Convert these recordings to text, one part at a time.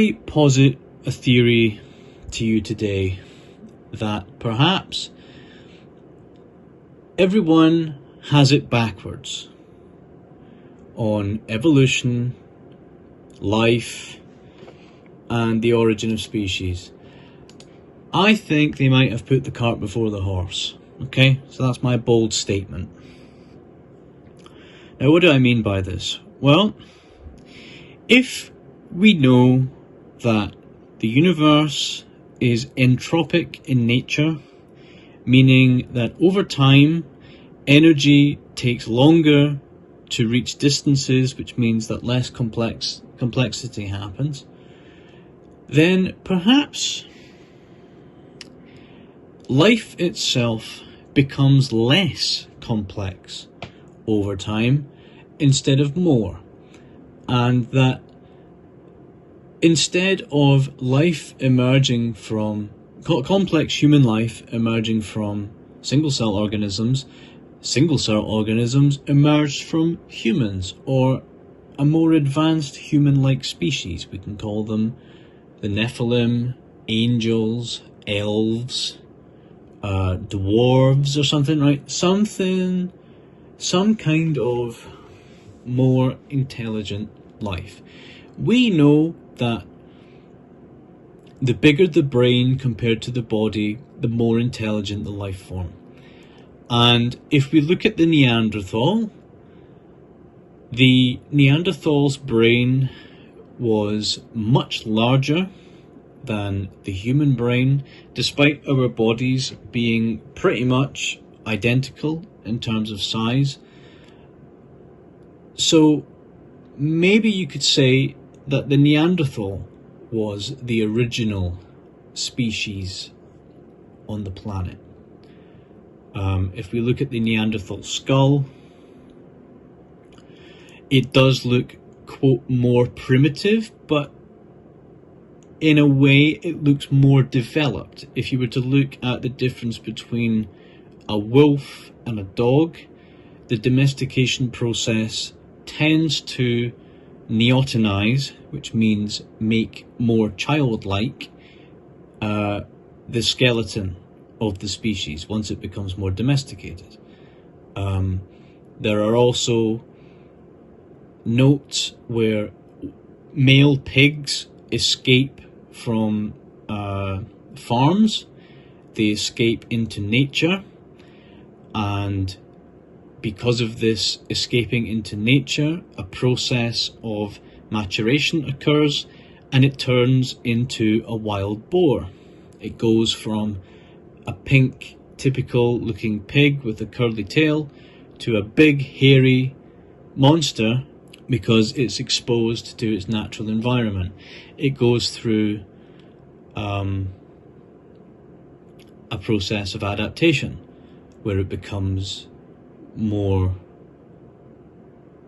I posit a theory to you today that perhaps everyone has it backwards on evolution, life, and the origin of species. I think they might have put the cart before the horse. Okay, so that's my bold statement. Now, what do I mean by this? Well, if we know that the universe is entropic in nature, meaning that over time energy takes longer to reach distances, which means that less complexity happens, then perhaps life itself becomes less complex over time instead of more, and that instead of life emerging from complex human life emerging from single cell organisms emerged from humans, or a more advanced human-like species. We can call them the Nephilim, angels, elves, dwarves or something, right? Some kind of more intelligent life. We know that the bigger the brain compared to the body, the more intelligent the life form. And if we look at the Neanderthal's brain was much larger than the human brain, despite our bodies being pretty much identical in terms of size. So maybe you could say that the Neanderthal was the original species on the planet. If we look at the Neanderthal skull, it does look, quote, more primitive, but in a way it looks more developed. If you were to look at the difference between a wolf and a dog, the domestication process tends to neotenize, which means make more childlike, the skeleton of the species once it becomes more domesticated. There are also notes where male pigs escape from farms, they escape into nature, and because of this escaping into nature, a process of maturation occurs and it turns into a wild boar. It goes from a pink, typical looking pig with a curly tail to a big, hairy monster because it's exposed to its natural environment. It goes through a process of adaptation where it becomes more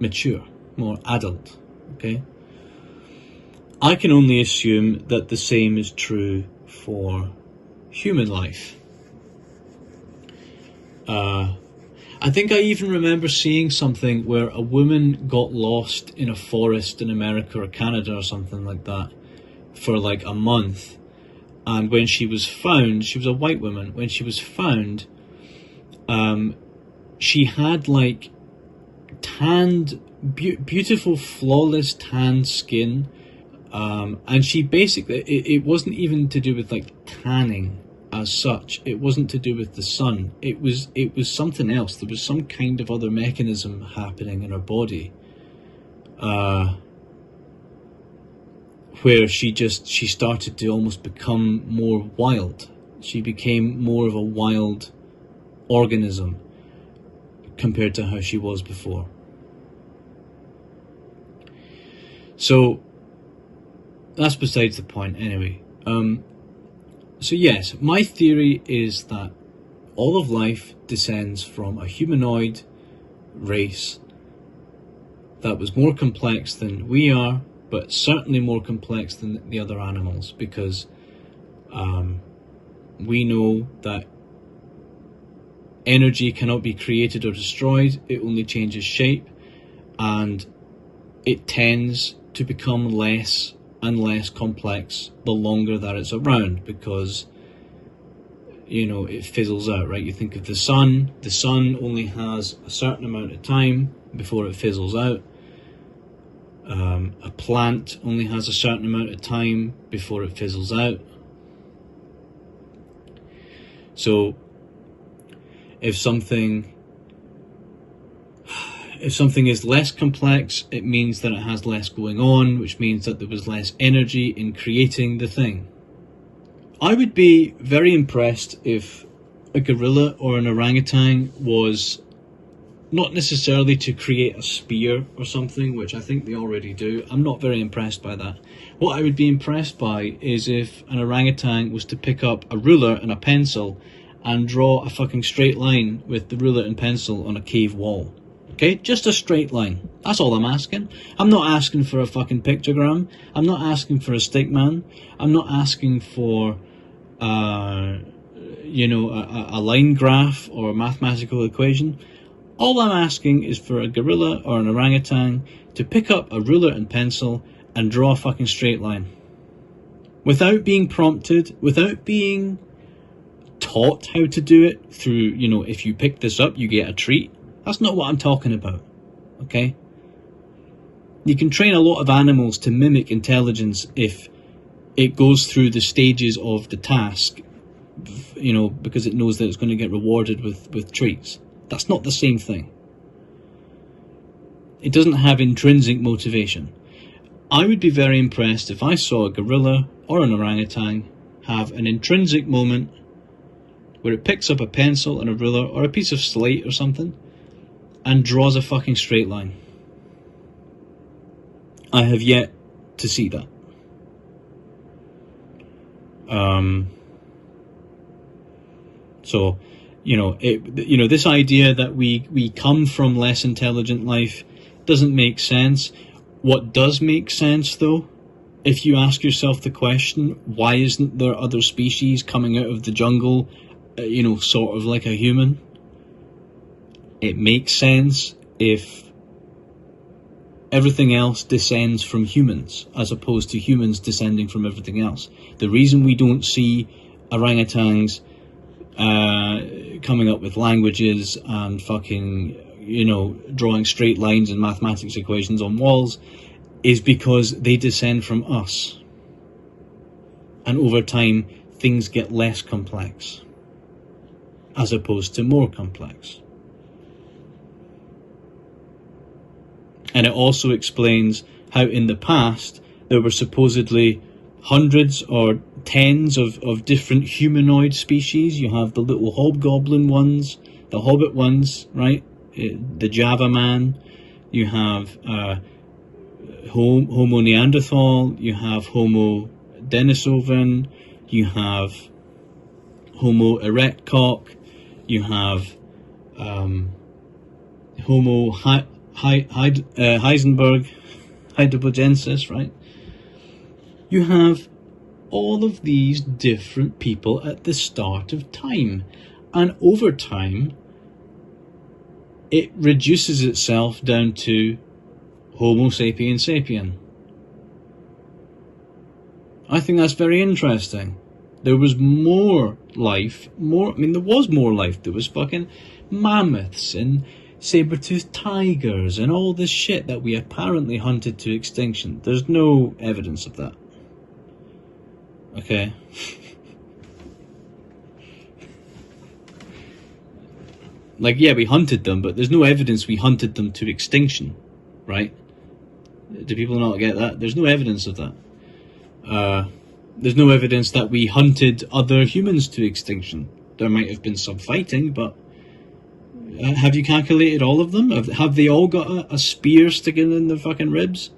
mature, more adult. Okay? I can only assume that the same is true for human life. I think I even remember seeing something where a woman got lost in a forest in America or Canada or something like that for like a month, and when she was found, she was a white woman, when she was found, she had like tanned, beautiful, flawless tanned skin, and she basically, it wasn't even to do with like tanning as such. It wasn't to do with the sun. It was something else. There was some kind of other mechanism happening in her body, where she started to almost become more wild. She became more of a wild organism compared to how she was before. So that's besides the point anyway. So yes, my theory is that all of life descends from a humanoid race that was more complex than we are, but certainly more complex than the other animals, because we know that energy cannot be created or destroyed, it only changes shape, and it tends to become less and less complex the longer that it's around, because it fizzles out, right? You think of the sun only has a certain amount of time before it fizzles out. A plant only has a certain amount of time before it fizzles out. So if something is less complex, it means that it has less going on, which means that there was less energy in creating the thing. I would be very impressed if a gorilla or an orangutan was not necessarily to create a spear or something, which I think they already do. I'm not very impressed by that. What I would be impressed by is if an orangutan was to pick up a ruler and a pencil and draw a fucking straight line with the ruler and pencil on a cave wall. Okay, just a straight line. That's all I'm asking. I'm not asking for a fucking pictogram. I'm not asking for a stick man. I'm not asking for, a line graph or a mathematical equation. All I'm asking is for a gorilla or an orangutan to pick up a ruler and pencil and draw a fucking straight line. Without being prompted, without being taught how to do it through, if you pick this up, you get a treat. That's not what I'm talking about, okay? You can train a lot of animals to mimic intelligence if it goes through the stages of the task, because it knows that it's going to get rewarded with treats. That's not the same thing. It doesn't have intrinsic motivation. I would be very impressed if I saw a gorilla or an orangutan have an intrinsic moment where it picks up a pencil and a ruler or a piece of slate or something and draws a fucking straight line. I have yet to see that. So, this idea that we come from less intelligent life doesn't make sense. What does make sense, though, if you ask yourself the question, why isn't there other species coming out of the jungle, sort of like a human? It makes sense if everything else descends from humans, as opposed to humans descending from everything else. The reason we don't see orangutans coming up with languages and fucking, drawing straight lines and mathematics equations on walls is because they descend from us. And over time, things get less complex, as opposed to more complex. And it also explains how in the past there were supposedly hundreds or tens of different humanoid species. You have the little hobgoblin ones, the hobbit ones, right? The Java man. You have Homo Neanderthal. You have Homo Denisovan. You have Homo erectcock. You have Homo Heidelbergensis, right? You have all of these different people at the start of time, and over time it reduces itself down to Homo sapien sapien. I think that's very interesting. There was more life, there was more life. There was fucking mammoths and saber-toothed tigers and all this shit that we apparently hunted to extinction. There's no evidence of that. Okay? We hunted them, but there's no evidence we hunted them to extinction, right? Do people not get that? There's no evidence of that. There's no evidence that we hunted other humans to extinction. There might have been some fighting, but have you calculated all of them? Have they all got a spear sticking in their fucking ribs?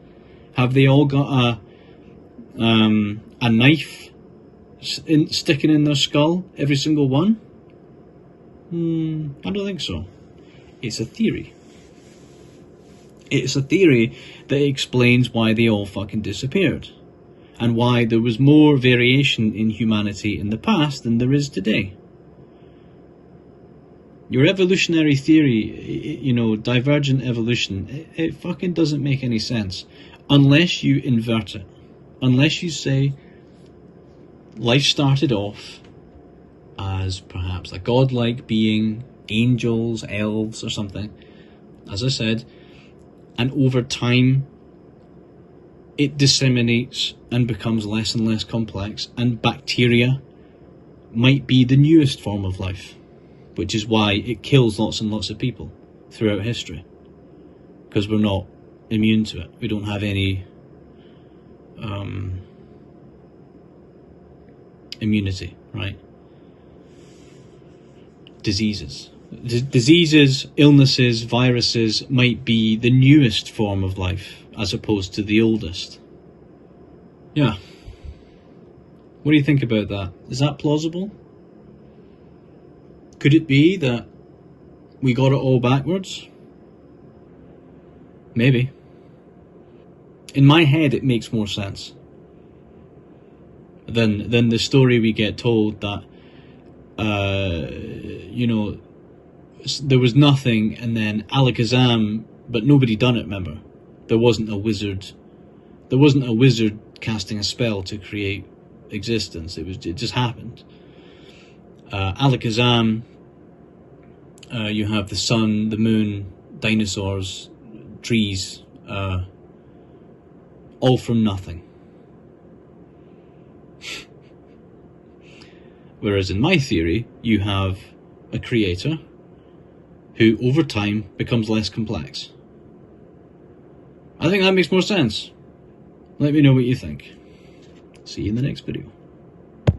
Have they all got a knife sticking in their skull? Every single one? I don't think so. It's a theory. It's a theory that explains why they all fucking disappeared, and why there was more variation in humanity in the past than there is today. Your evolutionary theory, divergent evolution, it fucking doesn't make any sense unless you invert it. unless you say life started off as perhaps a godlike being, angels, elves, or something, as I said, and over time it disseminates and becomes less and less complex, and bacteria might be the newest form of life, which is why it kills lots and lots of people throughout history, because we're not immune to it. We don't have any immunity, right? Diseases, illnesses, viruses might be the newest form of life as opposed to the oldest. Yeah. What do you think about that? Is that plausible? Could it be that we got it all backwards? Maybe. In my head, it makes more sense than the story we get told that there was nothing, and then Alakazam, but nobody done it. Remember, there wasn't a wizard casting a spell to create existence. It just happened. Alakazam, you have the sun, the moon, dinosaurs, trees, all from nothing. Whereas in my theory, you have a creator who over time becomes less complex. I think that makes more sense. Let me know what you think. See you in the next video.